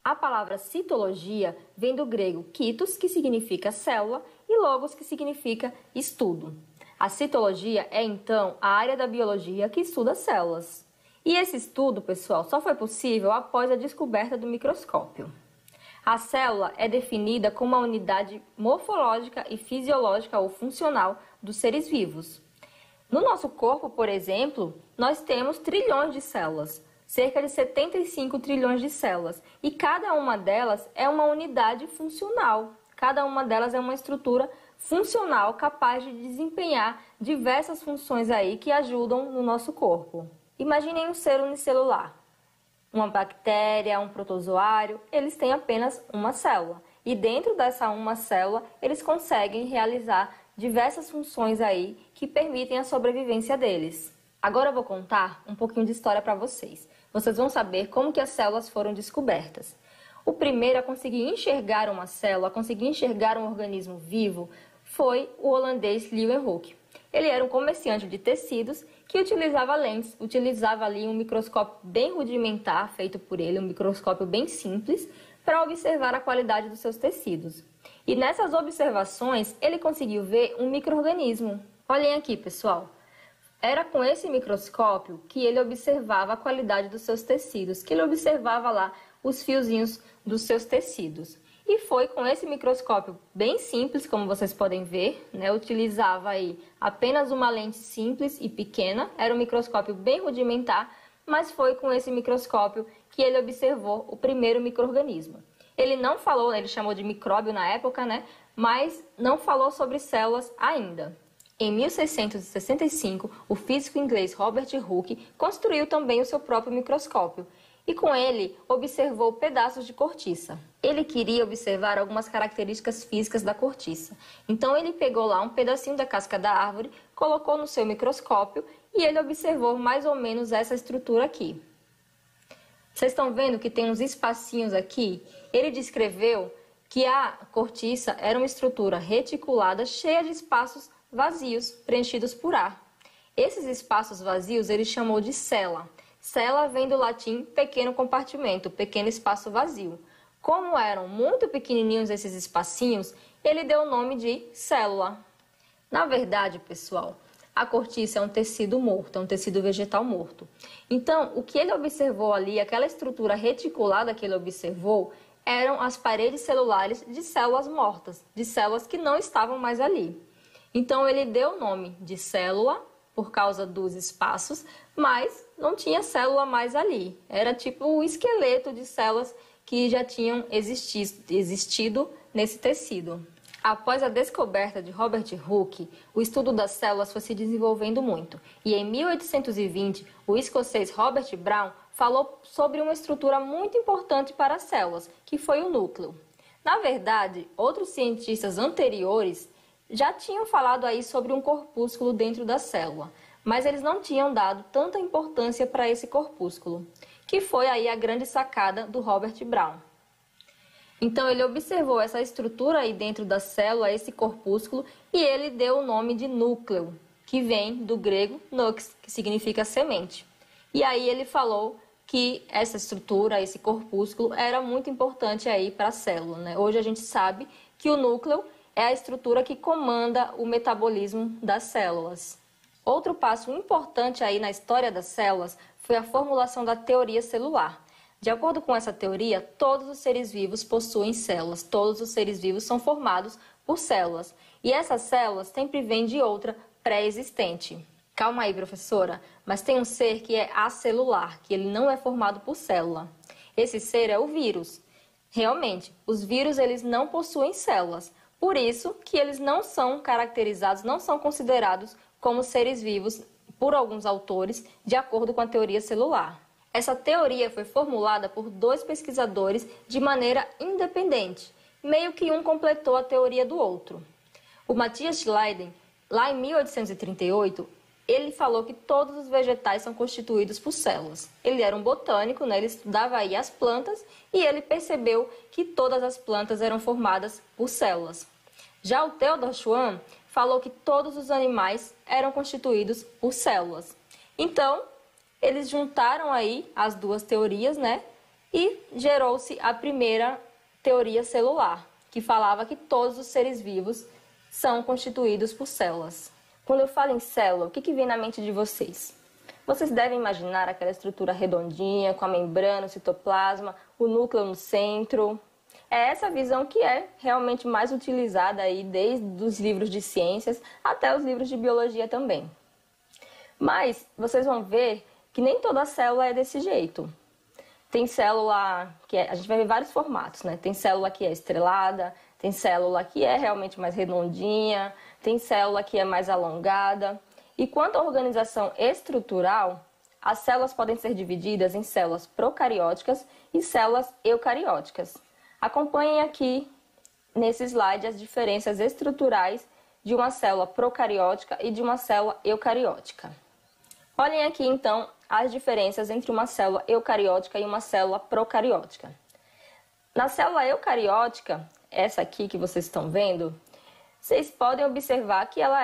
A palavra citologia vem do grego kitos, que significa célula, e logos, que significa estudo. A citologia é, então, a área da biologia que estuda células. E esse estudo, pessoal, só foi possível após a descoberta do microscópio. A célula é definida como uma unidade morfológica e fisiológica ou funcional dos seres vivos. No nosso corpo, por exemplo, nós temos trilhões de células, cerca de 75 trilhões de células, e cada uma delas é uma unidade funcional. Cada uma delas é uma estrutura funcional capaz de desempenhar diversas funções aí que ajudam no nosso corpo. Imaginem um ser unicelular. Uma bactéria, um protozoário, eles têm apenas uma célula. E dentro dessa uma célula, eles conseguem realizar diversas funções aí que permitem a sobrevivência deles. Agora eu vou contar um pouquinho de história para vocês. Vocês vão saber como que as células foram descobertas. O primeiro a conseguir enxergar uma célula, a conseguir enxergar um organismo vivo, foi o holandês Leeuwenhoek. Ele era um comerciante de tecidos que utilizava lentes, utilizava ali um microscópio bem rudimentar, feito por ele, um microscópio bem simples, para observar a qualidade dos seus tecidos. E nessas observações, ele conseguiu ver um micro-organismo. Olhem aqui, pessoal. Era com esse microscópio que ele observava a qualidade dos seus tecidos, que ele observava lá os fiozinhos dos seus tecidos. E foi com esse microscópio bem simples, como vocês podem ver, né? Utilizava aí apenas uma lente simples e pequena, era um microscópio bem rudimentar, mas foi com esse microscópio que ele observou o primeiro micro-organismo. Ele não falou, ele chamou de micróbio na época, né? Mas não falou sobre células ainda. Em 1665, o físico inglês Robert Hooke construiu também o seu próprio microscópio e com ele observou pedaços de cortiça. Ele queria observar algumas características físicas da cortiça. Então ele pegou lá um pedacinho da casca da árvore, colocou no seu microscópio e ele observou mais ou menos essa estrutura aqui. Vocês estão vendo que tem uns espacinhos aqui? Ele descreveu que a cortiça era uma estrutura reticulada cheia de espaços vazios, preenchidos por ar. Esses espaços vazios ele chamou de cela. Cela vem do latim pequeno compartimento, pequeno espaço vazio. Como eram muito pequenininhos esses espacinhos, ele deu o nome de célula. Na verdade, pessoal, a cortiça é um tecido morto, é um tecido vegetal morto. Então, o que ele observou ali, aquela estrutura reticulada que ele observou, eram as paredes celulares de células mortas, de células que não estavam mais ali. Então, ele deu o nome de célula por causa dos espaços, mas não tinha célula mais ali. Era tipo o esqueleto de células que já tinham existido nesse tecido. Após a descoberta de Robert Hooke, o estudo das células foi se desenvolvendo muito. E em 1820, o escocês Robert Brown falou sobre uma estrutura muito importante para as células, que foi o núcleo. Na verdade, outros cientistas anteriores já tinham falado aí sobre um corpúsculo dentro da célula, mas eles não tinham dado tanta importância para esse corpúsculo, que foi aí a grande sacada do Robert Brown. Então ele observou essa estrutura aí dentro da célula, esse corpúsculo, e ele deu o nome de núcleo, que vem do grego nux, que significa semente. E aí ele falou que essa estrutura, esse corpúsculo, era muito importante aí para a célula, né? Hoje a gente sabe que o núcleo é a estrutura que comanda o metabolismo das células. Outro passo importante aí na história das células foi a formulação da teoria celular. De acordo com essa teoria, todos os seres vivos possuem células, todos os seres vivos são formados por células. E essas células sempre vêm de outra pré-existente. Calma aí, professora, mas tem um ser que é acelular, que ele não é formado por célula. Esse ser é o vírus. Realmente, os vírus eles não possuem células. Por isso que eles não são caracterizados, não são considerados como seres vivos por alguns autores, de acordo com a teoria celular. Essa teoria foi formulada por dois pesquisadores de maneira independente, meio que um completou a teoria do outro. O Matthias Schleiden, lá em 1838, ele falou que todos os vegetais são constituídos por células. Ele era um botânico, né? Ele estudava aí as plantas e ele percebeu que todas as plantas eram formadas por células. Já o Theodor Schwann falou que todos os animais eram constituídos por células. Então, eles juntaram aí as duas teorias, né? E gerou-se a primeira teoria celular, que falava que todos os seres vivos são constituídos por células. Quando eu falo em célula, o que vem na mente de vocês? Vocês devem imaginar aquela estrutura redondinha, com a membrana, o citoplasma, o núcleo no centro. É essa visão que é realmente mais utilizada aí desde os livros de ciências até os livros de biologia também. Mas vocês vão ver que nem toda célula é desse jeito. Tem célula a gente vai ver vários formatos, né? Tem célula que é estrelada, tem célula que é realmente mais redondinha, tem célula que é mais alongada. E quanto à organização estrutural, as células podem ser divididas em células procarióticas e células eucarióticas. Acompanhem aqui nesse slide as diferenças estruturais de uma célula procariótica e de uma célula eucariótica. Olhem aqui então as diferenças entre uma célula eucariótica e uma célula procariótica. Na célula eucariótica, essa aqui que vocês estão vendo, vocês podem observar que ela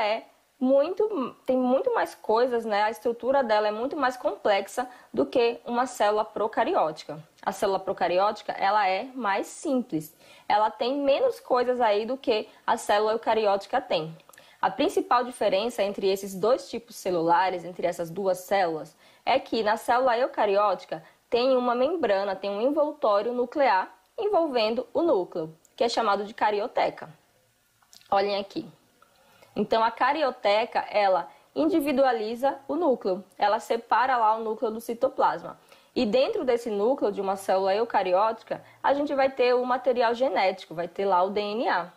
tem muito mais coisas, né? A estrutura dela é muito mais complexa do que uma célula procariótica. A célula procariótica, ela é mais simples. Ela tem menos coisas aí do que a célula eucariótica tem. A principal diferença entre esses dois tipos celulares, entre essas duas células, é que na célula eucariótica tem uma membrana, tem um envoltório nuclear envolvendo o núcleo, que é chamado de carioteca. Olhem aqui. Então, a carioteca, ela individualiza o núcleo, ela separa lá o núcleo do citoplasma. E dentro desse núcleo de uma célula eucariótica, a gente vai ter o material genético, vai ter lá o DNA.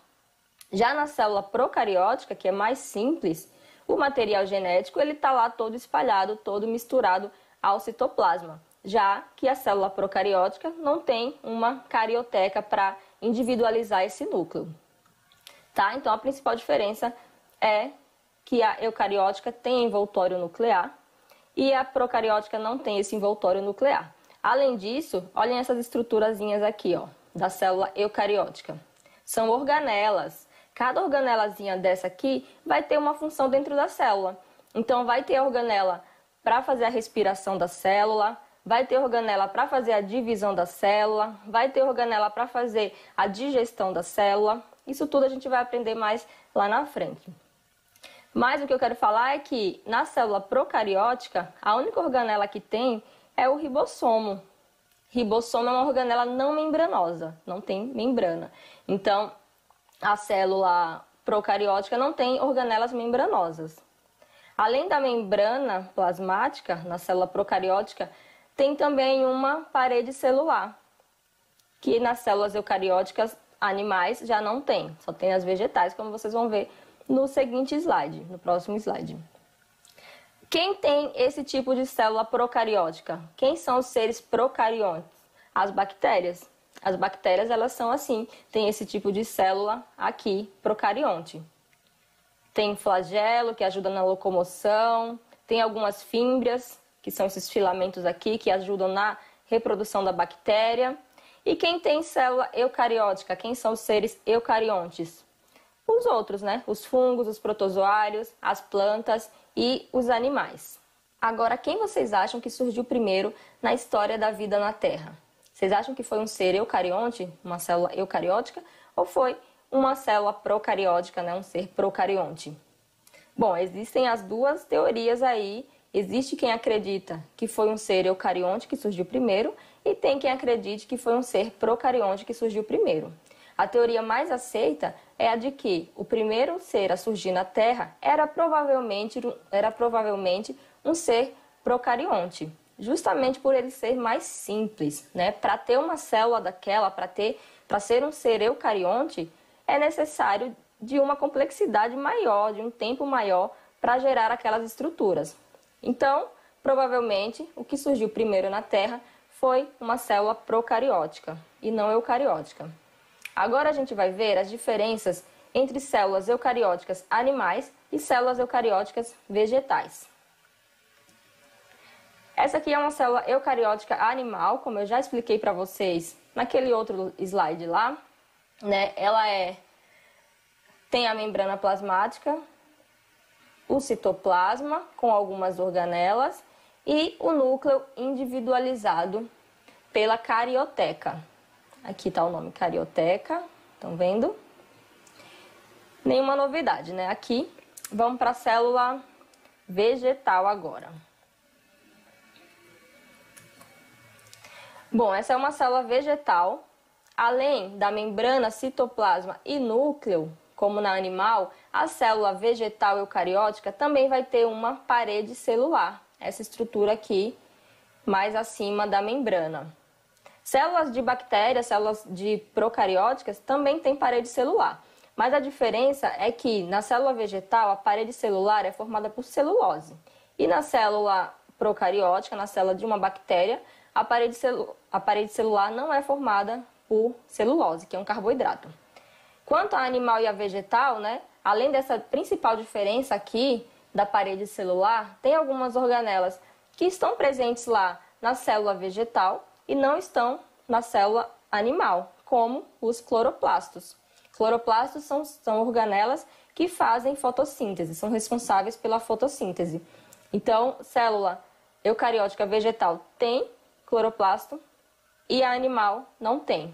Já na célula procariótica, que é mais simples, o material genético ele está lá todo espalhado, todo misturado ao citoplasma. Já que a célula procariótica não tem uma carioteca para individualizar esse núcleo. Tá? Então, a principal diferença é que a eucariótica tem envoltório nuclear e a procariótica não tem esse envoltório nuclear. Além disso, olhem essas estruturazinhas aqui, ó, da célula eucariótica. São organelas. Cada organelazinha dessa aqui vai ter uma função dentro da célula. Então, vai ter organela para fazer a respiração da célula, vai ter organela para fazer a divisão da célula, vai ter organela para fazer a digestão da célula. Isso tudo a gente vai aprender mais lá na frente. Mas o que eu quero falar é que na célula procariótica, a única organela que tem é o ribossomo. Ribossomo é uma organela não membranosa, não tem membrana. Então, a célula procariótica não tem organelas membranosas. Além da membrana plasmática, na célula procariótica, tem também uma parede celular, que nas células eucarióticas animais já não tem, só tem as vegetais, como vocês vão ver no seguinte slide, no próximo slide. Quem tem esse tipo de célula procariótica? Quem são os seres procariontes? As bactérias. As bactérias, elas são assim, tem esse tipo de célula aqui, procarionte. Tem flagelo, que ajuda na locomoção, tem algumas fímbrias, que são esses filamentos aqui, que ajudam na reprodução da bactéria. E quem tem célula eucariótica? Quem são os seres eucariontes? Os outros, né? Os fungos, os protozoários, as plantas e os animais. Agora, quem vocês acham que surgiu primeiro na história da vida na Terra? Vocês acham que foi um ser eucarionte, uma célula eucariótica, ou foi uma célula procariótica, né? Um ser procarionte? Bom, existem as duas teorias aí. Existe quem acredita que foi um ser eucarionte que surgiu primeiro e tem quem acredite que foi um ser procarionte que surgiu primeiro. A teoria mais aceita é a de que o primeiro ser a surgir na Terra era provavelmente um ser procarionte, justamente por ele ser mais simples, né? Para ter uma célula daquela, para ser um ser eucarionte, é necessário de uma complexidade maior, de um tempo maior para gerar aquelas estruturas. Então, provavelmente, o que surgiu primeiro na Terra foi uma célula procariótica e não eucariótica. Agora a gente vai ver as diferenças entre células eucarióticas animais e células eucarióticas vegetais. Essa aqui é uma célula eucariótica animal, como eu já expliquei para vocês naquele outro slide lá, né? Ela tem a membrana plasmática, o citoplasma com algumas organelas e o núcleo individualizado pela carioteca. Aqui está o nome carioteca, estão vendo? Nenhuma novidade, né? Aqui, vamos para a célula vegetal agora. Bom, essa é uma célula vegetal. Além da membrana, citoplasma e núcleo, como na animal, a célula vegetal eucariótica também vai ter uma parede celular. Essa estrutura aqui, mais acima da membrana. Células de bactérias, células de procarióticas, também têm parede celular. Mas a diferença é que na célula vegetal, a parede celular é formada por celulose. E na célula procariótica, na célula de uma bactéria, a parede celular não é formada por celulose, que é um carboidrato. Quanto à animal e a vegetal, né, além dessa principal diferença aqui da parede celular, tem algumas organelas que estão presentes lá na célula vegetal e não estão na célula animal, como os cloroplastos. Cloroplastos são organelas que fazem fotossíntese, são responsáveis pela fotossíntese. Então, célula eucariótica vegetal tem cloroplasto e a animal não tem.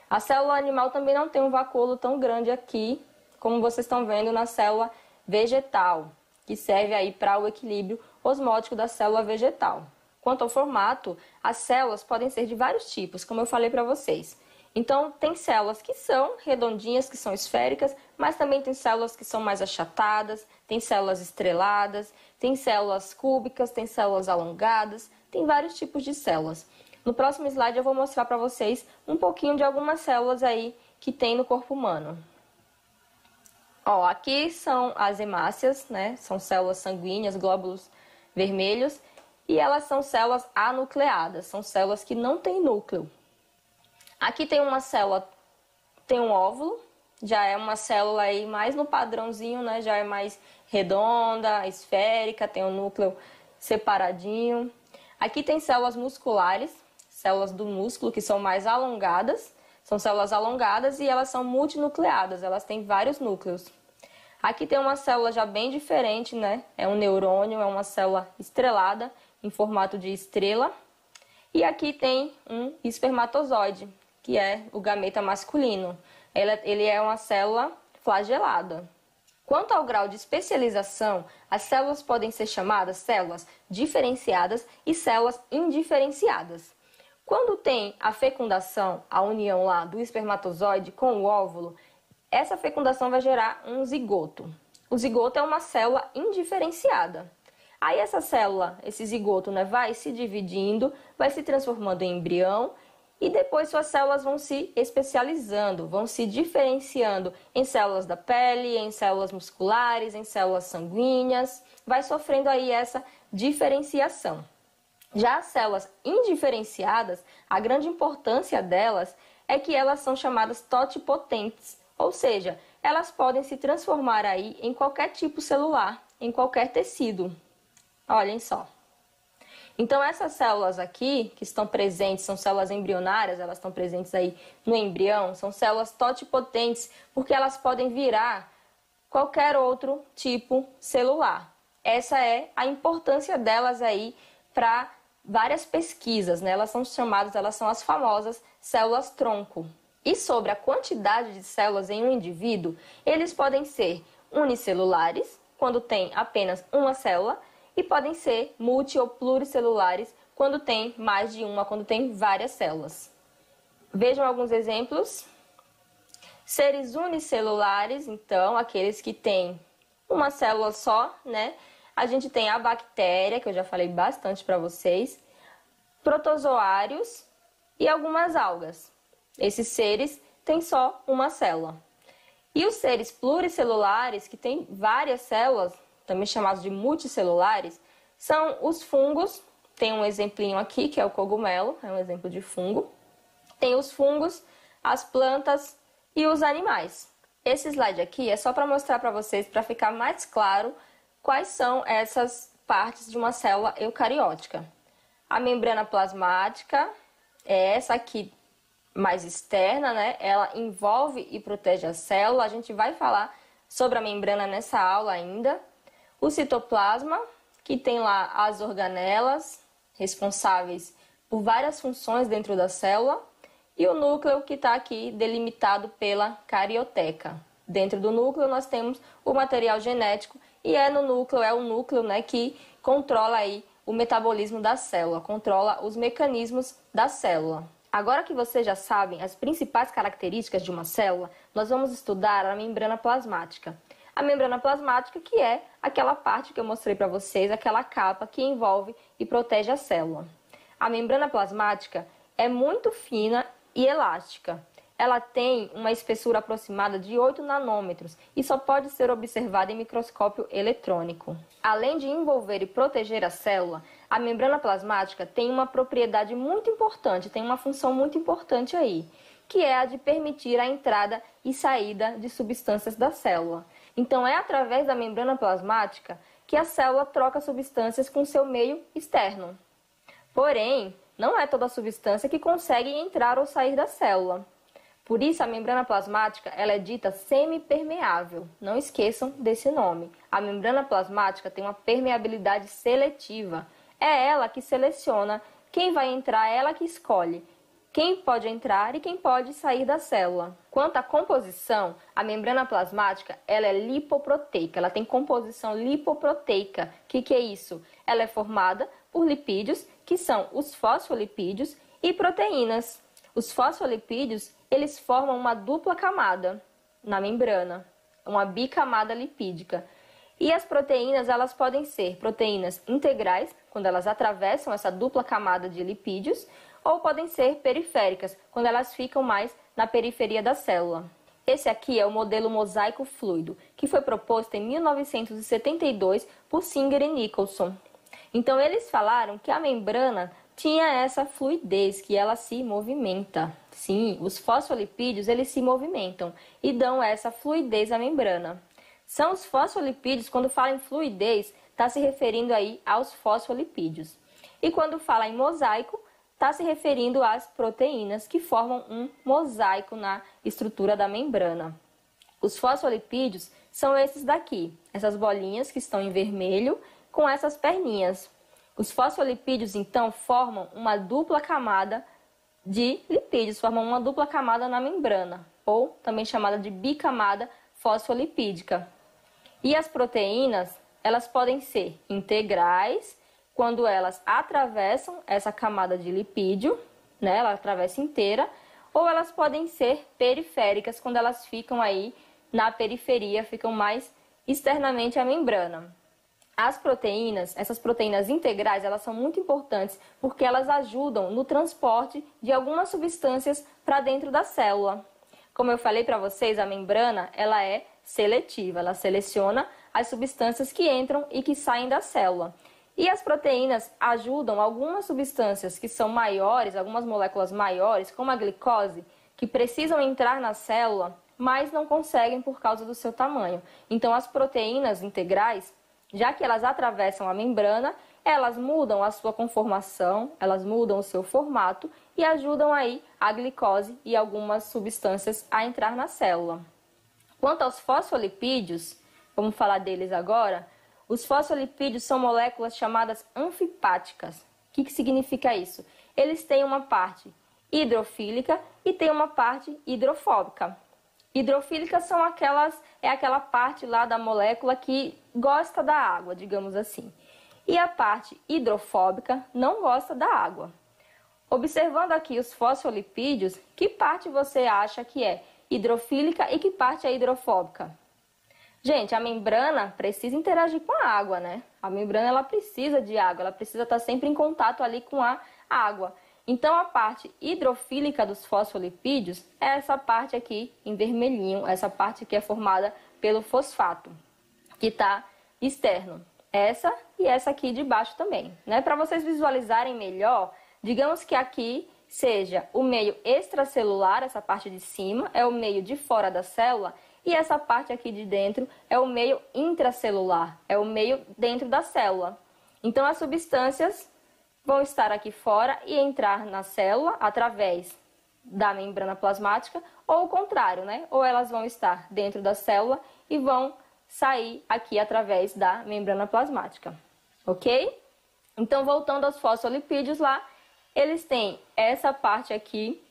A célula animal também não tem um vacúolo tão grande aqui, como vocês estão vendo na célula vegetal, que serve aí para o equilíbrio osmótico da célula vegetal. Quanto ao formato, as células podem ser de vários tipos, como eu falei para vocês. Então, tem células que são redondinhas, que são esféricas, mas também tem células que são mais achatadas, tem células estreladas, tem células cúbicas, tem células alongadas, tem vários tipos de células. No próximo slide eu vou mostrar para vocês um pouquinho de algumas células aí que tem no corpo humano. Ó, aqui são as hemácias, né? São células sanguíneas, glóbulos vermelhos, e elas são células anucleadas, são células que não têm núcleo. Aqui tem uma célula, tem um óvulo, já é uma célula aí mais no padrãozinho, né? Já é mais redonda, esférica, tem um núcleo separadinho. Aqui tem células musculares, células do músculo que são mais alongadas, são células alongadas e elas são multinucleadas, elas têm vários núcleos. Aqui tem uma célula já bem diferente, né? É um neurônio, é uma célula estrelada em formato de estrela. E aqui tem um espermatozoide, que é o gameta masculino. Ele é uma célula flagelada. Quanto ao grau de especialização, as células podem ser chamadas células diferenciadas e células indiferenciadas. Quando tem a fecundação, a união lá do espermatozoide com o óvulo, essa fecundação vai gerar um zigoto. O zigoto é uma célula indiferenciada. Aí essa célula, esse zigoto, né, vai se dividindo, vai se transformando em embrião e depois suas células vão se especializando, vão se diferenciando em células da pele, em células musculares, em células sanguíneas, vai sofrendo aí essa diferenciação. Já as células indiferenciadas, a grande importância delas é que elas são chamadas totipotentes, ou seja, elas podem se transformar aí em qualquer tipo celular, em qualquer tecido. Olhem só. Então essas células aqui, que estão presentes, são células embrionárias, elas estão presentes aí no embrião, são células totipotentes, porque elas podem virar qualquer outro tipo celular. Essa é a importância delas aí para várias pesquisas, né? Elas são as famosas células-tronco. E sobre a quantidade de células em um indivíduo, eles podem ser unicelulares, quando tem apenas uma célula, e podem ser multi ou pluricelulares, quando tem mais de uma, quando tem várias células. Vejam alguns exemplos. Seres unicelulares, então, aqueles que têm uma célula só, né? A gente tem a bactéria, que eu já falei bastante para vocês, protozoários e algumas algas. Esses seres têm só uma célula. E os seres pluricelulares, que têm várias células, também chamados de multicelulares, são os fungos. Tem um exemplinho aqui, que é o cogumelo, é um exemplo de fungo. Tem os fungos, as plantas e os animais. Esse slide aqui é só para mostrar para vocês, para ficar mais claro, quais são essas partes de uma célula eucariótica. A membrana plasmática é essa aqui mais externa, né? Ela envolve e protege a célula. A gente vai falar sobre a membrana nessa aula ainda. O citoplasma, que tem lá as organelas responsáveis por várias funções dentro da célula, e o núcleo que está aqui delimitado pela carioteca. Dentro do núcleo nós temos o material genético e é o núcleo, né, que controla aí o metabolismo da célula, controla os mecanismos da célula. Agora que vocês já sabem as principais características de uma célula, nós vamos estudar a membrana plasmática. A membrana plasmática que é aquela parte que eu mostrei para vocês, aquela capa que envolve e protege a célula. A membrana plasmática é muito fina e elástica. Ela tem uma espessura aproximada de 8 nanômetros e só pode ser observada em microscópio eletrônico. Além de envolver e proteger a célula, a membrana plasmática tem uma propriedade muito importante, tem uma função muito importante aí, que é a de permitir a entrada e saída de substâncias da célula. Então, é através da membrana plasmática que a célula troca substâncias com seu meio externo. Porém, não é toda substância que consegue entrar ou sair da célula. Por isso, a membrana plasmática ela é dita semipermeável. Não esqueçam desse nome. A membrana plasmática tem uma permeabilidade seletiva. É ela que seleciona quem vai entrar, é ela que escolhe quem pode entrar e quem pode sair da célula. Quanto à composição, a membrana plasmática ela é lipoproteica, ela tem composição lipoproteica. O que é isso? Ela é formada por lipídios, que são os fosfolipídios, e proteínas. Os fosfolipídios eles formam uma dupla camada na membrana, uma bicamada lipídica. E as proteínas elas podem ser proteínas integrais, quando elas atravessam essa dupla camada de lipídios, ou podem ser periféricas, quando elas ficam mais na periferia da célula. Esse aqui é o modelo mosaico fluido, que foi proposto em 1972 por Singer e Nicholson. Então, eles falaram que a membrana tinha essa fluidez, que ela se movimenta. Sim, os fosfolipídios eles se movimentam e dão essa fluidez à membrana. São os fosfolipídios, quando fala em fluidez, está se referindo aí aos fosfolipídios. E quando fala em mosaico, está se referindo às proteínas que formam um mosaico na estrutura da membrana. Os fosfolipídios são esses daqui, essas bolinhas que estão em vermelho com essas perninhas. Os fosfolipídios, então, formam uma dupla camada de lipídios, formam uma dupla camada na membrana, ou também chamada de bicamada fosfolipídica. E as proteínas, elas podem ser integrais, quando elas atravessam essa camada de lipídio, né, ela atravessa inteira, ou elas podem ser periféricas, quando elas ficam aí na periferia, ficam mais externamente à membrana. As proteínas, essas proteínas integrais, elas são muito importantes porque elas ajudam no transporte de algumas substâncias para dentro da célula. Como eu falei para vocês, a membrana ela é seletiva, ela seleciona as substâncias que entram e que saem da célula. E as proteínas ajudam algumas substâncias que são maiores, algumas moléculas maiores, como a glicose, que precisam entrar na célula, mas não conseguem por causa do seu tamanho. Então, as proteínas integrais, já que elas atravessam a membrana, elas mudam a sua conformação, elas mudam o seu formato e ajudam aí a glicose e algumas substâncias a entrar na célula. Quanto aos fosfolipídios, vamos falar deles agora. Os fosfolipídios são moléculas chamadas anfipáticas. O que significa isso? Eles têm uma parte hidrofílica e têm uma parte hidrofóbica. Hidrofílicas são aquela parte lá da molécula que gosta da água, digamos assim. E a parte hidrofóbica não gosta da água. Observando aqui os fosfolipídios, que parte você acha que é hidrofílica e que parte é hidrofóbica? Gente, a membrana precisa interagir com a água, né? A membrana ela precisa de água, ela precisa estar sempre em contato ali com a água. Então, a parte hidrofílica dos fosfolipídios é essa parte aqui em vermelhinho, essa parte que é formada pelo fosfato, que está externo. Essa e essa aqui de baixo também, né? Para vocês visualizarem melhor, digamos que aqui seja o meio extracelular, essa parte de cima, é o meio de fora da célula, e essa parte aqui de dentro é o meio intracelular, é o meio dentro da célula. Então, as substâncias vão estar aqui fora e entrar na célula através da membrana plasmática, ou o contrário, né? Ou elas vão estar dentro da célula e vão sair aqui através da membrana plasmática, ok? Então, voltando aos fosfolipídios lá, Eles têm essa parte aqui,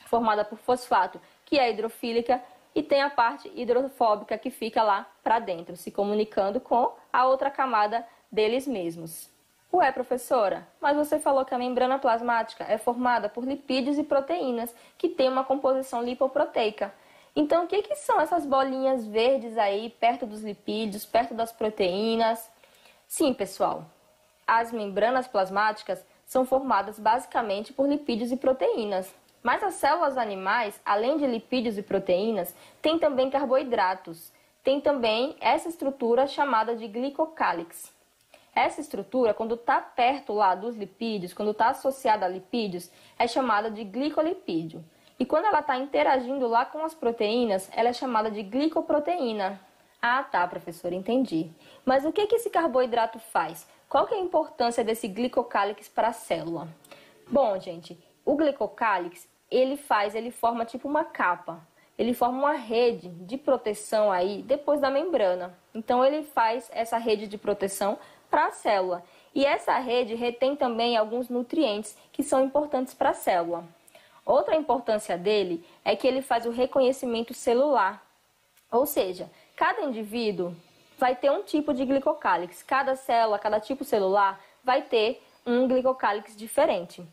formada por fosfato, que é hidrofílica, e tem a parte hidrofóbica que fica lá para dentro, se comunicando com a outra camada deles mesmos. Ué, professora, mas você falou que a membrana plasmática é formada por lipídios e proteínas, que tem uma composição lipoproteica. Então, o que são essas bolinhas verdes aí, perto dos lipídios, perto das proteínas? Sim, pessoal, as membranas plasmáticas são formadas basicamente por lipídios e proteínas. Mas as células animais, além de lipídios e proteínas, têm também carboidratos. Tem também essa estrutura chamada de glicocálix. Essa estrutura, quando está perto lá dos lipídios, quando está associada a lipídios, é chamada de glicolipídio. E quando ela está interagindo lá com as proteínas, ela é chamada de glicoproteína. Ah, tá, professora, entendi. Mas o que esse carboidrato faz? Qual que é a importância desse glicocálix para a célula? Bom, gente, o glicocálix, ele forma tipo uma capa. Ele forma uma rede de proteção aí depois da membrana. Então, ele faz essa rede de proteção para a célula. E essa rede retém também alguns nutrientes que são importantes para a célula. Outra importância dele é que ele faz o reconhecimento celular. Ou seja, cada indivíduo vai ter um tipo de glicocálix. Cada célula, cada tipo celular vai ter um glicocálix diferente.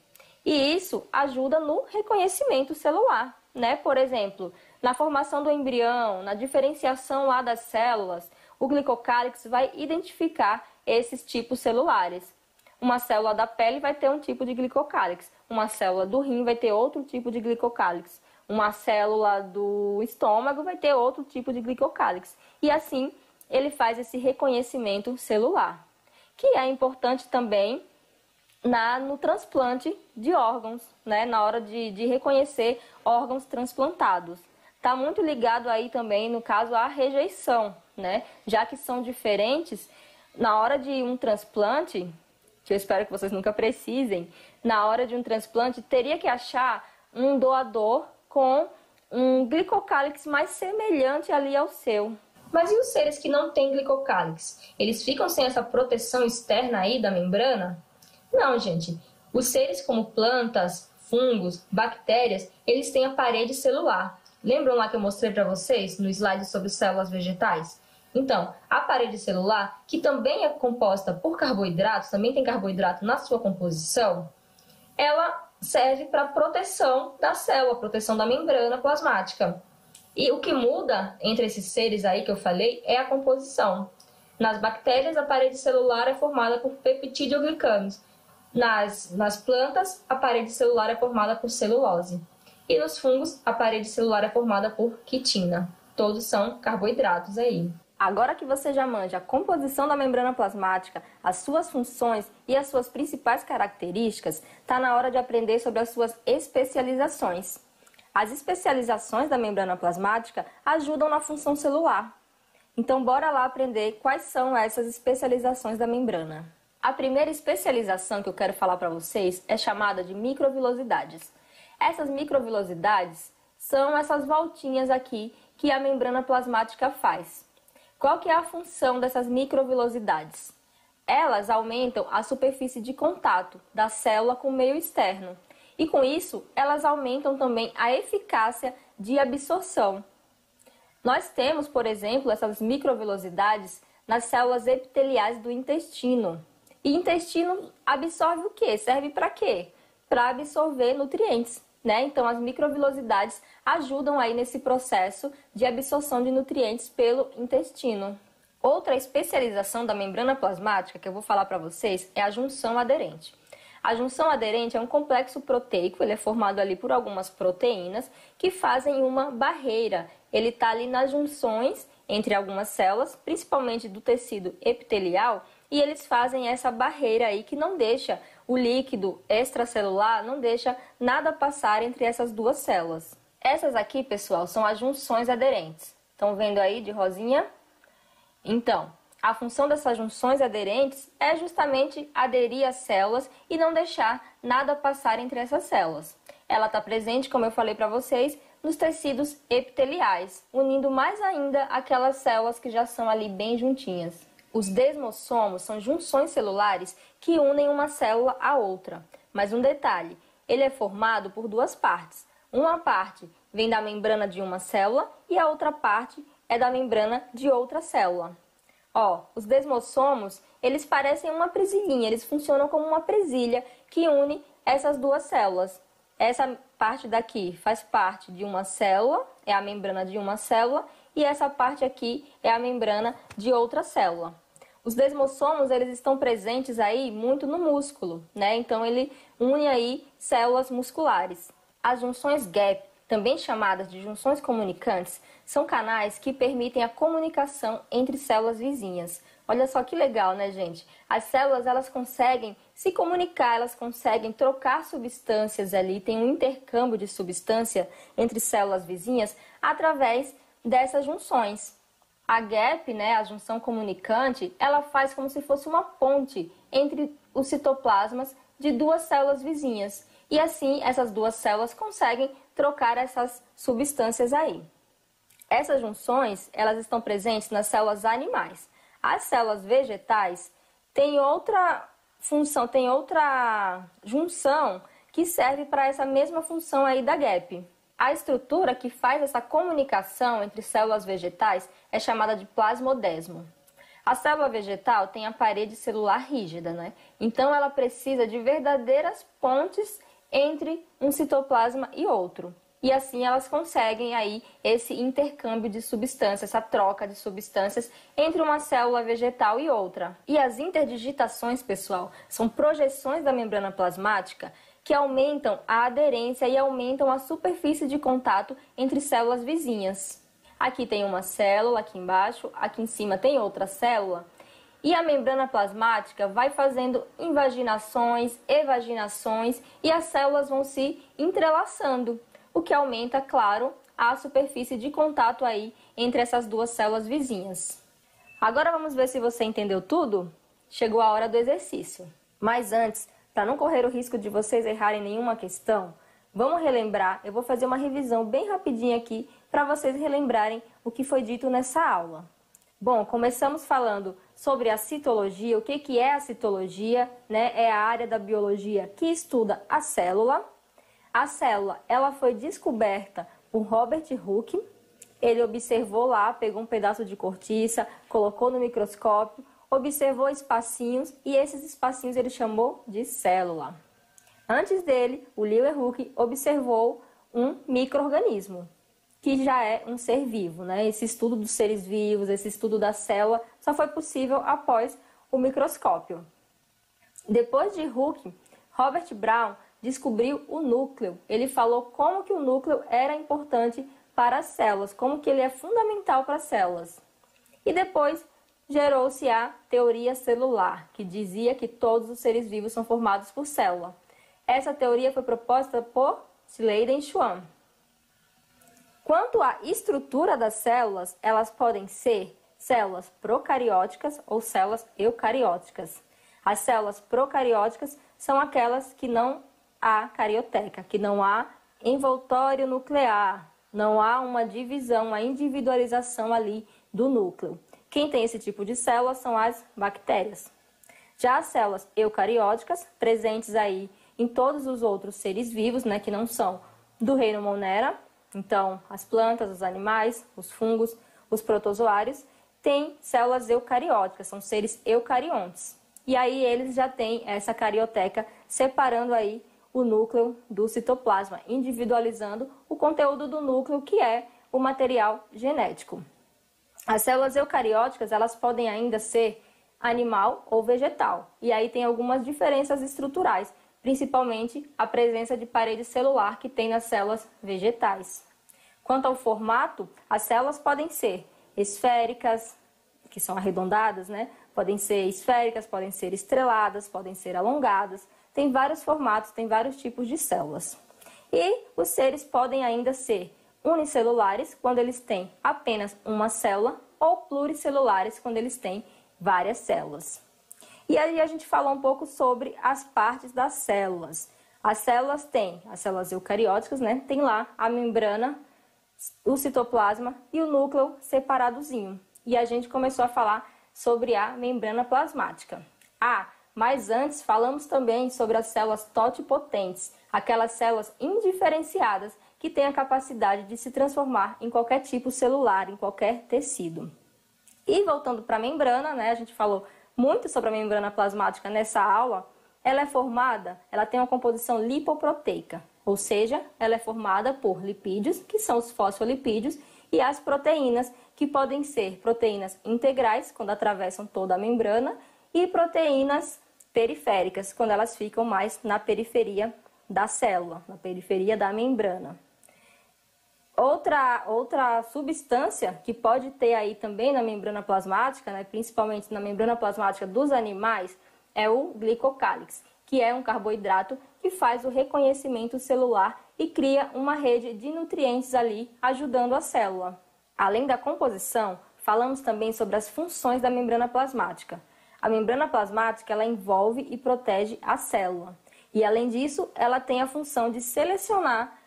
E isso ajuda no reconhecimento celular, né? Por exemplo, na formação do embrião, na diferenciação lá das células, o glicocálix vai identificar esses tipos celulares. Uma célula da pele vai ter um tipo de glicocálix, uma célula do rim vai ter outro tipo de glicocálix, uma célula do estômago vai ter outro tipo de glicocálix. E assim, ele faz esse reconhecimento celular, que é importante também no transplante de órgãos, né? Na hora de reconhecer órgãos transplantados. Está muito ligado aí também, no caso, à rejeição, né? Já que são diferentes, na hora de um transplante, que eu espero que vocês nunca precisem, na hora de um transplante, teria que achar um doador com um glicocálix mais semelhante ali ao seu. Mas e os seres que não têm glicocálix? Eles ficam sem essa proteção externa aí da membrana? Não, gente. Os seres como plantas, fungos, bactérias, eles têm a parede celular. Lembram lá que eu mostrei para vocês no slide sobre células vegetais? Então, a parede celular, que também é composta por carboidratos, também tem carboidrato na sua composição, ela serve para proteção da célula, proteção da membrana plasmática. E o que muda entre esses seres aí que eu falei é a composição. Nas bactérias, a parede celular é formada por peptidoglicâmidos. Nas plantas, a parede celular é formada por celulose. E nos fungos, a parede celular é formada por quitina. Todos são carboidratos aí. Agora que você já manja a composição da membrana plasmática, as suas funções e as suas principais características, está na hora de aprender sobre as suas especializações. As especializações da membrana plasmática ajudam na função celular. Então, bora lá aprender quais são essas especializações da membrana. A primeira especialização que eu quero falar para vocês é chamada de microvilosidades. Essas microvilosidades são essas voltinhas aqui que a membrana plasmática faz. Qual que é a função dessas microvilosidades? Elas aumentam a superfície de contato da célula com o meio externo. E com isso, elas aumentam também a eficácia de absorção. Nós temos, por exemplo, essas microvilosidades nas células epiteliais do intestino. E o intestino absorve o quê? Serve para quê? Para absorver nutrientes, né? Então, as microvilosidades ajudam aí nesse processo de absorção de nutrientes pelo intestino. Outra especialização da membrana plasmática que eu vou falar para vocês é a junção aderente. A junção aderente é um complexo proteico, ele é formado ali por algumas proteínas que fazem uma barreira. Ele está ali nas junções entre algumas células, principalmente do tecido epitelial, e eles fazem essa barreira aí que não deixa o líquido extracelular, não deixa nada passar entre essas duas células. Essas aqui, pessoal, são as junções aderentes. Estão vendo aí de rosinha? Então, a função dessas junções aderentes é justamente aderir às células e não deixar nada passar entre essas células. Ela está presente, como eu falei para vocês, nos tecidos epiteliais, unindo mais ainda aquelas células que já são ali bem juntinhas. Os desmossomos são junções celulares que unem uma célula à outra. Mas um detalhe, ele é formado por duas partes. Uma parte vem da membrana de uma célula e a outra parte é da membrana de outra célula. Ó, os desmossomos, eles parecem uma presilhinha, eles funcionam como uma presilha que une essas duas células. Essa parte daqui faz parte de uma célula, é a membrana de uma célula, e essa parte aqui é a membrana de outra célula. Os desmossomos, eles estão presentes aí muito no músculo, né? Então, ele une aí células musculares. As junções gap, também chamadas de junções comunicantes, são canais que permitem a comunicação entre células vizinhas. Olha só que legal, né, gente? As células, elas conseguem se comunicar, elas conseguem trocar substâncias ali, tem um intercâmbio de substância entre células vizinhas através dessas junções. A gap, né, a junção comunicante, ela faz como se fosse uma ponte entre os citoplasmas de duas células vizinhas. E assim, essas duas células conseguem trocar essas substâncias aí. Essas junções, elas estão presentes nas células animais. As células vegetais têm outra função, têm outra junção que serve para essa mesma função aí da gap. A estrutura que faz essa comunicação entre células vegetais é chamada de plasmodesmo. A célula vegetal tem a parede celular rígida, né? Então ela precisa de verdadeiras pontes entre um citoplasma e outro. E assim elas conseguem aí esse intercâmbio de substâncias, essa troca de substâncias entre uma célula vegetal e outra. E as interdigitações, pessoal, são projeções da membrana plasmática que aumentam a aderência e aumentam a superfície de contato entre células vizinhas. Aqui tem uma célula, aqui embaixo, aqui em cima tem outra célula. E a membrana plasmática vai fazendo invaginações, evaginações e as células vão se entrelaçando, o que aumenta, claro, a superfície de contato aí entre essas duas células vizinhas. Agora vamos ver se você entendeu tudo? Chegou a hora do exercício. Mas antes, para não correr o risco de vocês errarem nenhuma questão, vamos relembrar, eu vou fazer uma revisão bem rapidinha aqui para vocês relembrarem o que foi dito nessa aula. Bom, começamos falando sobre a citologia. O que é a citologia? Né? É a área da biologia que estuda a célula. A célula, ela foi descoberta por Robert Hooke. Ele observou lá, pegou um pedaço de cortiça, colocou no microscópio, observou espacinhos e esses espacinhos ele chamou de célula. Antes dele, o Leeuwenhoek observou um micro-organismo, que já é um ser vivo, né? Esse estudo dos seres vivos, esse estudo da célula, só foi possível após o microscópio. Depois de Hooke, Robert Brown descobriu o núcleo. Ele falou como que o núcleo era importante para as células, como que ele é fundamental para as células. E depois gerou-se a teoria celular, que dizia que todos os seres vivos são formados por célula. Essa teoria foi proposta por Schleiden e Schwann. Quanto à estrutura das células, elas podem ser células procarióticas ou células eucarióticas. As células procarióticas são aquelas que não há carioteca, que não há envoltório nuclear, não há uma divisão, uma individualização ali do núcleo. Quem tem esse tipo de célula são as bactérias. Já as células eucarióticas, presentes aí em todos os outros seres vivos, né, que não são do reino Monera, então as plantas, os animais, os fungos, os protozoários, têm células eucarióticas, são seres eucariontes. E aí eles já têm essa carioteca separando aí o núcleo do citoplasma, individualizando o conteúdo do núcleo, que é o material genético. As células eucarióticas, elas podem ainda ser animal ou vegetal. E aí tem algumas diferenças estruturais, principalmente a presença de parede celular que tem nas células vegetais. Quanto ao formato, as células podem ser esféricas, que são arredondadas, né? Podem ser esféricas, podem ser estreladas, podem ser alongadas. Tem vários formatos, tem vários tipos de células. E os seres podem ainda ser unicelulares, quando eles têm apenas uma célula, ou pluricelulares, quando eles têm várias células. E aí a gente falou um pouco sobre as partes das células. As células têm, as células eucarióticas, né? Tem lá a membrana, o citoplasma e o núcleo separadozinho. E a gente começou a falar sobre a membrana plasmática. A Mas antes falamos também sobre as células totipotentes, aquelas células indiferenciadas que têm a capacidade de se transformar em qualquer tipo celular, em qualquer tecido. E voltando para a membrana, né, a gente falou muito sobre a membrana plasmática nessa aula. Ela é formada, ela tem uma composição lipoproteica, ou seja, ela é formada por lipídios, que são os fosfolipídios, e as proteínas, que podem ser proteínas integrais, quando atravessam toda a membrana, e proteínas periféricas, quando elas ficam mais na periferia da célula, na periferia da membrana. Outra substância que pode ter aí também na membrana plasmática, né, principalmente na membrana plasmática dos animais, é o glicocálix, que é um carboidrato que faz o reconhecimento celular e cria uma rede de nutrientes ali, ajudando a célula. Além da composição, falamos também sobre as funções da membrana plasmática. A membrana plasmática ela envolve e protege a célula. E além disso, ela tem a função de selecionar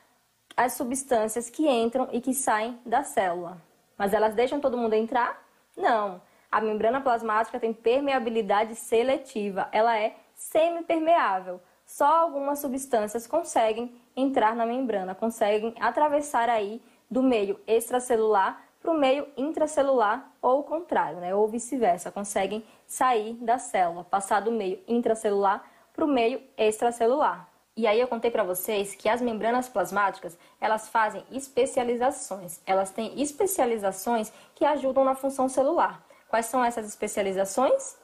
as substâncias que entram e que saem da célula. Mas elas deixam todo mundo entrar? Não. A membrana plasmática tem permeabilidade seletiva. Ela é semipermeável. Só algumas substâncias conseguem entrar na membrana, conseguem atravessar aí do meio extracelular para o meio intracelular ou o contrário, né? Ou vice-versa, conseguem sair da célula, passar do meio intracelular para o meio extracelular. E aí eu contei para vocês que as membranas plasmáticas, elas fazem especializações. Elas têm especializações que ajudam na função celular. Quais são essas especializações?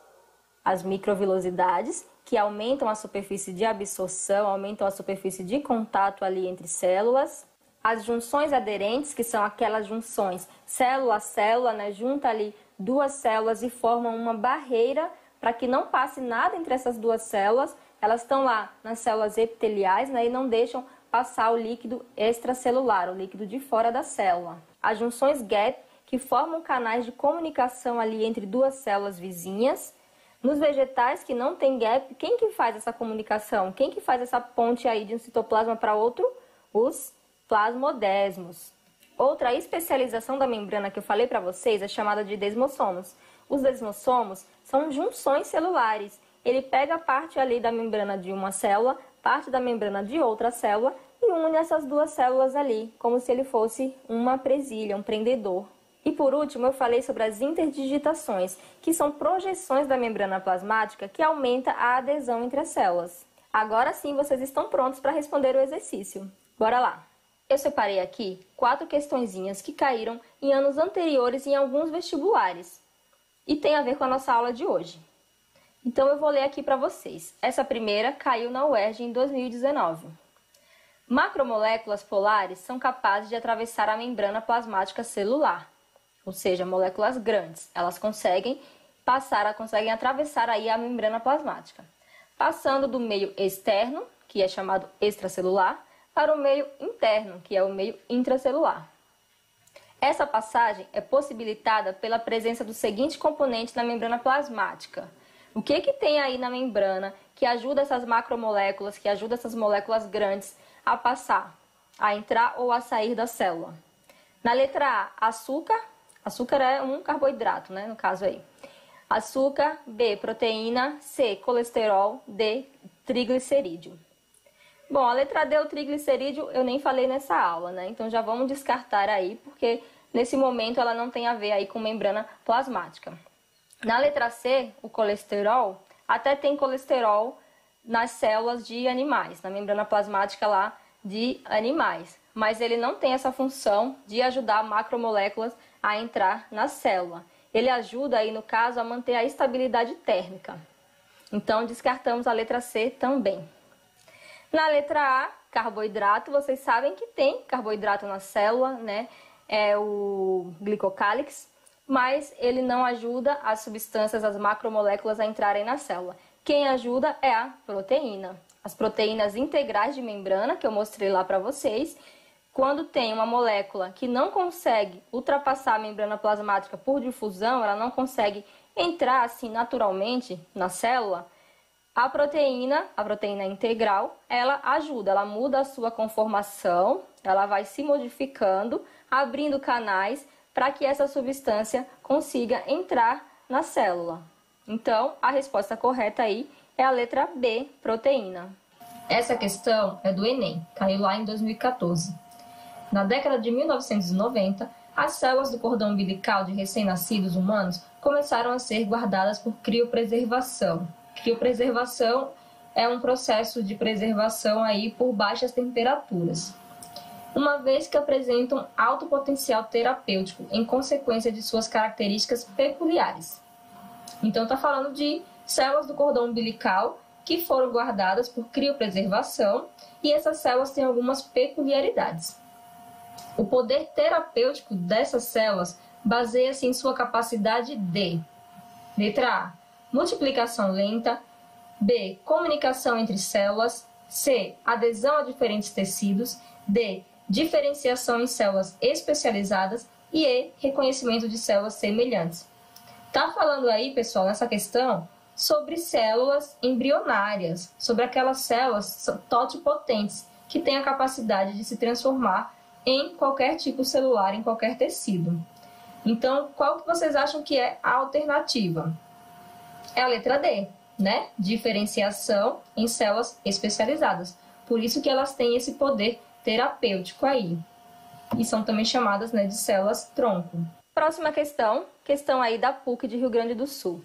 As microvilosidades, que aumentam a superfície de absorção, aumentam a superfície de contato ali entre células. As junções aderentes, que são aquelas junções célula a célula, né? Junta ali duas células e formam uma barreira para que não passe nada entre essas duas células. Elas estão lá nas células epiteliais, né, e não deixam passar o líquido extracelular, o líquido de fora da célula. As junções gap, que formam canais de comunicação ali entre duas células vizinhas. Nos vegetais que não tem gap, quem que faz essa comunicação? Quem que faz essa ponte aí de um citoplasma para outro? Os plasmodesmos. Outra especialização da membrana que eu falei para vocês é chamada de desmossomos. Os desmossomos são junções celulares. Ele pega parte ali da membrana de uma célula, parte da membrana de outra célula e une essas duas células ali, como se ele fosse uma presilha, um prendedor. E por último, eu falei sobre as interdigitações, que são projeções da membrana plasmática que aumenta a adesão entre as células. Agora sim, vocês estão prontos para responder o exercício. Bora lá! Eu separei aqui 4 questõezinhas que caíram em anos anteriores em alguns vestibulares e tem a ver com a nossa aula de hoje. Então eu vou ler aqui para vocês. Essa primeira caiu na UERJ em 2019. Macromoléculas polares são capazes de atravessar a membrana plasmática celular, ou seja, moléculas grandes. Elas conseguem atravessar aí a membrana plasmática, passando do meio externo, que é chamado extracelular, para o meio interno, que é o meio intracelular. Essa passagem é possibilitada pela presença do seguinte componente na membrana plasmática. O que tem aí na membrana que ajuda essas macromoléculas, que ajuda essas moléculas grandes a passar, a entrar ou a sair da célula? Na letra A, açúcar. Açúcar é um carboidrato, né, no caso aí. Açúcar, B, proteína, C, colesterol, D, triglicerídeo. Bom, a letra D, o triglicerídeo, eu nem falei nessa aula, né? Então já vamos descartar aí, porque nesse momento ela não tem a ver aí com membrana plasmática. Na letra C, o colesterol, até tem colesterol nas células de animais, na membrana plasmática lá de animais. Mas ele não tem essa função de ajudar macromoléculas a entrar na célula. Ele ajuda aí, no caso, a manter a estabilidade térmica. Então, descartamos a letra C também. Na letra A, carboidrato, vocês sabem que tem carboidrato na célula, né? É o glicocálix, mas ele não ajuda as substâncias, as macromoléculas a entrarem na célula. Quem ajuda é a proteína. As proteínas integrais de membrana, que eu mostrei lá para vocês, quando tem uma molécula que não consegue ultrapassar a membrana plasmática por difusão, ela não consegue entrar assim naturalmente na célula, a proteína integral, ela ajuda, ela muda a sua conformação, ela vai se modificando, abrindo canais para que essa substância consiga entrar na célula. Então, a resposta correta aí É a letra B, proteína. Essa questão é do Enem, caiu lá em 2014. Na década de 1990, as células do cordão umbilical de recém-nascidos humanos começaram a ser guardadas por criopreservação. Criopreservação é um processo de preservação aí por baixas temperaturas, uma vez que apresentam alto potencial terapêutico em consequência de suas características peculiares. Então, está falando de células do cordão umbilical que foram guardadas por criopreservação e essas células têm algumas peculiaridades. O poder terapêutico dessas células baseia-se em sua capacidade de: letra A, multiplicação lenta, B, comunicação entre células, C, adesão a diferentes tecidos, D, diferenciação em células especializadas e E, reconhecimento de células semelhantes. Está falando aí, pessoal, nessa questão, sobre células embrionárias, sobre aquelas células totipotentes que têm a capacidade de se transformar em qualquer tipo celular, em qualquer tecido. Então, qual que vocês acham que é a alternativa? É a letra D, né? Diferenciação em células especializadas. Por isso que elas têm esse poder terapêutico aí. E são também chamadas, né, de células tronco. Próxima questão aí da PUC de Rio Grande do Sul.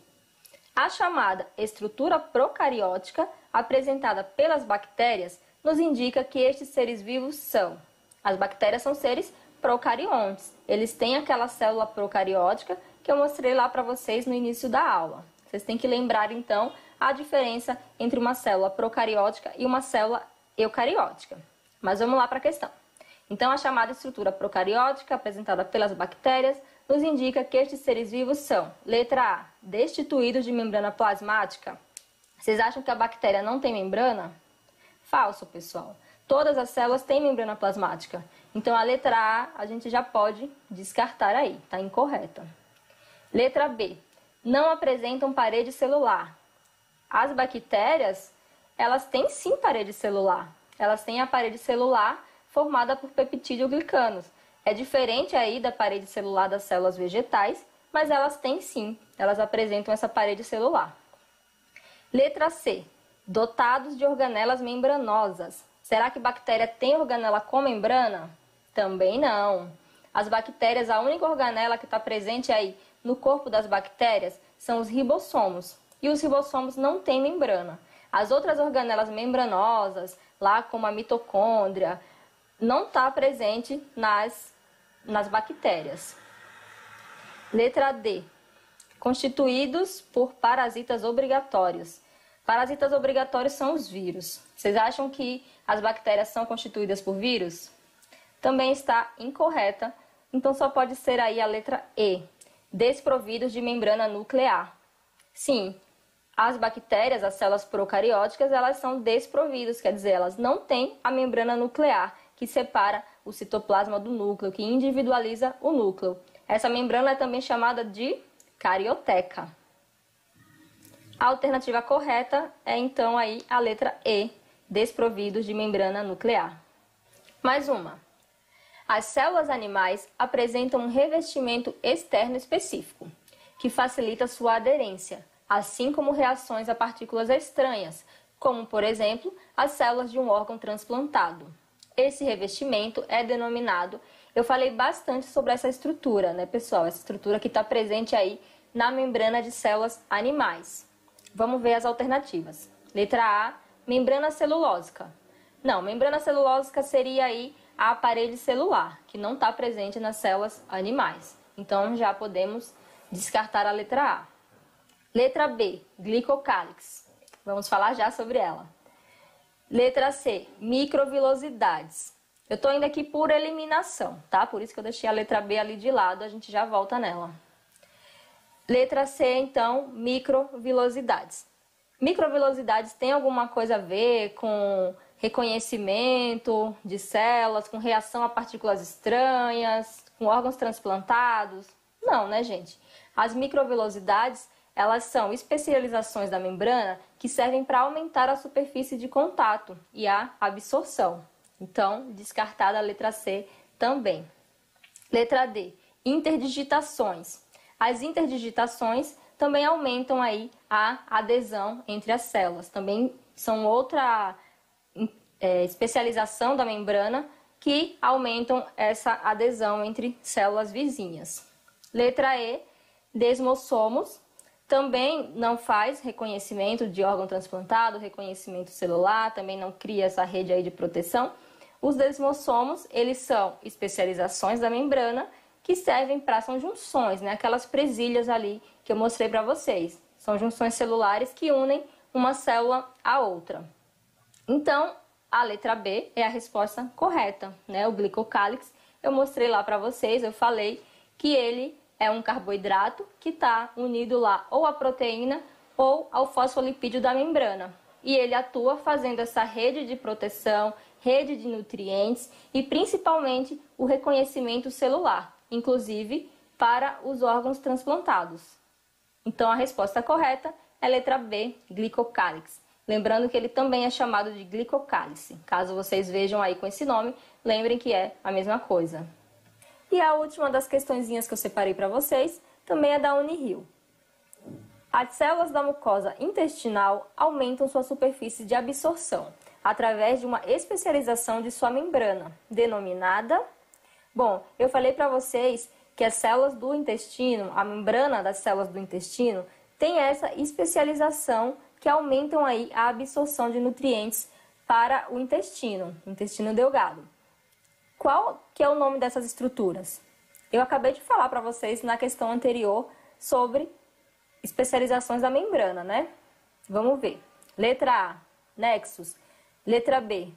A chamada estrutura procariótica apresentada pelas bactérias nos indica que estes seres vivos são: as bactérias são seres procariontes. Eles têm aquela célula procariótica que eu mostrei lá para vocês no início da aula. Vocês têm que lembrar, então, a diferença entre uma célula procariótica e uma célula eucariótica. Mas vamos lá para a questão. Então, a chamada estrutura procariótica apresentada pelas bactérias nos indica que estes seres vivos são: letra A, destituídos de membrana plasmática. Vocês acham que a bactéria não tem membrana? Falso, pessoal. Todas as células têm membrana plasmática. Então, a letra A a gente já pode descartar aí, está incorreta. Letra B, não apresentam parede celular. As bactérias, elas têm sim parede celular. Elas têm a parede celular formada por peptídeo-glicanos. É diferente aí da parede celular das células vegetais, mas elas têm sim, elas apresentam essa parede celular. Letra C, dotados de organelas membranosas. Será que bactéria tem organela com membrana? Também não. As bactérias, a única organela que está presente aí no corpo das bactérias são os ribossomos. E os ribossomos não têm membrana. As outras organelas membranosas, lá como a mitocôndria, não está presente nas bactérias. Letra D, constituídos por parasitas obrigatórios. Parasitas obrigatórios são os vírus. Vocês acham que as bactérias são constituídas por vírus? Também está incorreta, então só pode ser aí a letra E, desprovidos de membrana nuclear. Sim, as bactérias, as células procarióticas, elas são desprovidas, quer dizer, elas não têm a membrana nuclear, que separa o citoplasma do núcleo, que individualiza o núcleo. Essa membrana é também chamada de carioteca. A alternativa correta é então aí a letra E, desprovidos de membrana nuclear. Mais uma. As células animais apresentam um revestimento externo específico, que facilita sua aderência, assim como reações a partículas estranhas, como, por exemplo, as células de um órgão transplantado. Esse revestimento é denominado, eu falei bastante sobre essa estrutura, né, pessoal? Essa estrutura que está presente aí na membrana de células animais. Vamos ver as alternativas. Letra A, membrana celulósica. Não, membrana celulósica seria aí a parede celular, que não está presente nas células animais. Então, já podemos descartar a letra A. Letra B, glicocálix. Vamos falar já sobre ela. Letra C, microvilosidades. Eu estou indo aqui por eliminação, tá? Por isso que eu deixei a letra B ali de lado, a gente já volta nela. Letra C, então, microvilosidades. Microvilosidades tem alguma coisa a ver com reconhecimento de células, com reação a partículas estranhas, com órgãos transplantados? Não, né, gente? As microvilosidades, elas são especializações da membrana que servem para aumentar a superfície de contato e a absorção. Então, descartada a letra C também. Letra D, interdigitações. As interdigitações também aumentam aí a adesão entre as células. Também são outra especialização da membrana que aumentam essa adesão entre células vizinhas. Letra E, desmossomos. Também não faz reconhecimento de órgão transplantado, reconhecimento celular, também não cria essa rede aí de proteção. Os desmossomos, eles são especializações da membrana que servem para, são junções, né? Aquelas presilhas ali que eu mostrei para vocês. São junções celulares que unem uma célula à outra. Então, a letra B é a resposta correta, né? O glicocálix, eu mostrei lá para vocês, eu falei que ele é um carboidrato que está unido lá ou à proteína ou ao fosfolipídio da membrana. E ele atua fazendo essa rede de proteção, rede de nutrientes e principalmente o reconhecimento celular, inclusive para os órgãos transplantados. Então a resposta correta é a letra B, glicocálix. Lembrando que ele também é chamado de glicocálice. Caso vocês vejam aí com esse nome, lembrem que é a mesma coisa. E a última das questõezinhas que eu separei para vocês também é da Unirio. As células da mucosa intestinal aumentam sua superfície de absorção através de uma especialização de sua membrana, denominada... Bom, eu falei para vocês que as células do intestino, a membrana das células do intestino, tem essa especialização que aumentam aí a absorção de nutrientes para o intestino delgado. Qual que é o nome dessas estruturas? Eu acabei de falar para vocês na questão anterior sobre especializações da membrana, né? Vamos ver. Letra A, nexos. Letra B,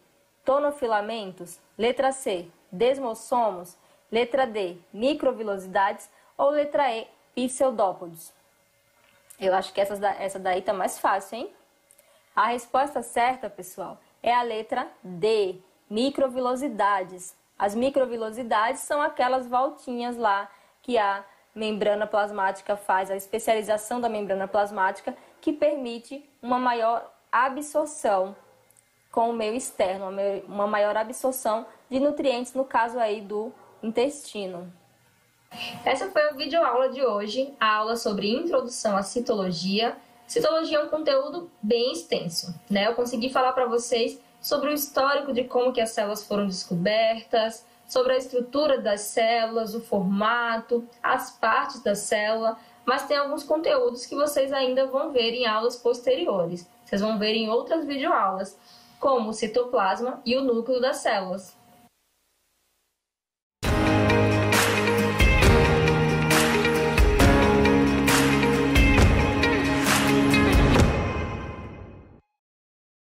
tonofilamentos. Letra C, desmossomos. Letra D, microvilosidades. Ou letra E, pseudópodos. Eu acho que essa daí tá mais fácil, hein? A resposta certa, pessoal, é a letra D, microvilosidades. As microvilosidades são aquelas voltinhas lá que a membrana plasmática faz, a especialização da membrana plasmática que permite uma maior absorção com o meio externo, uma maior absorção de nutrientes, no caso aí do intestino. Essa foi a videoaula de hoje, a aula sobre introdução à citologia. Citologia é um conteúdo bem extenso, né? Eu consegui falar para vocês sobre o histórico de como que as células foram descobertas, sobre a estrutura das células, o formato, as partes da célula, mas tem alguns conteúdos que vocês ainda vão ver em aulas posteriores. Vocês vão ver em outras videoaulas, como o citoplasma e o núcleo das células.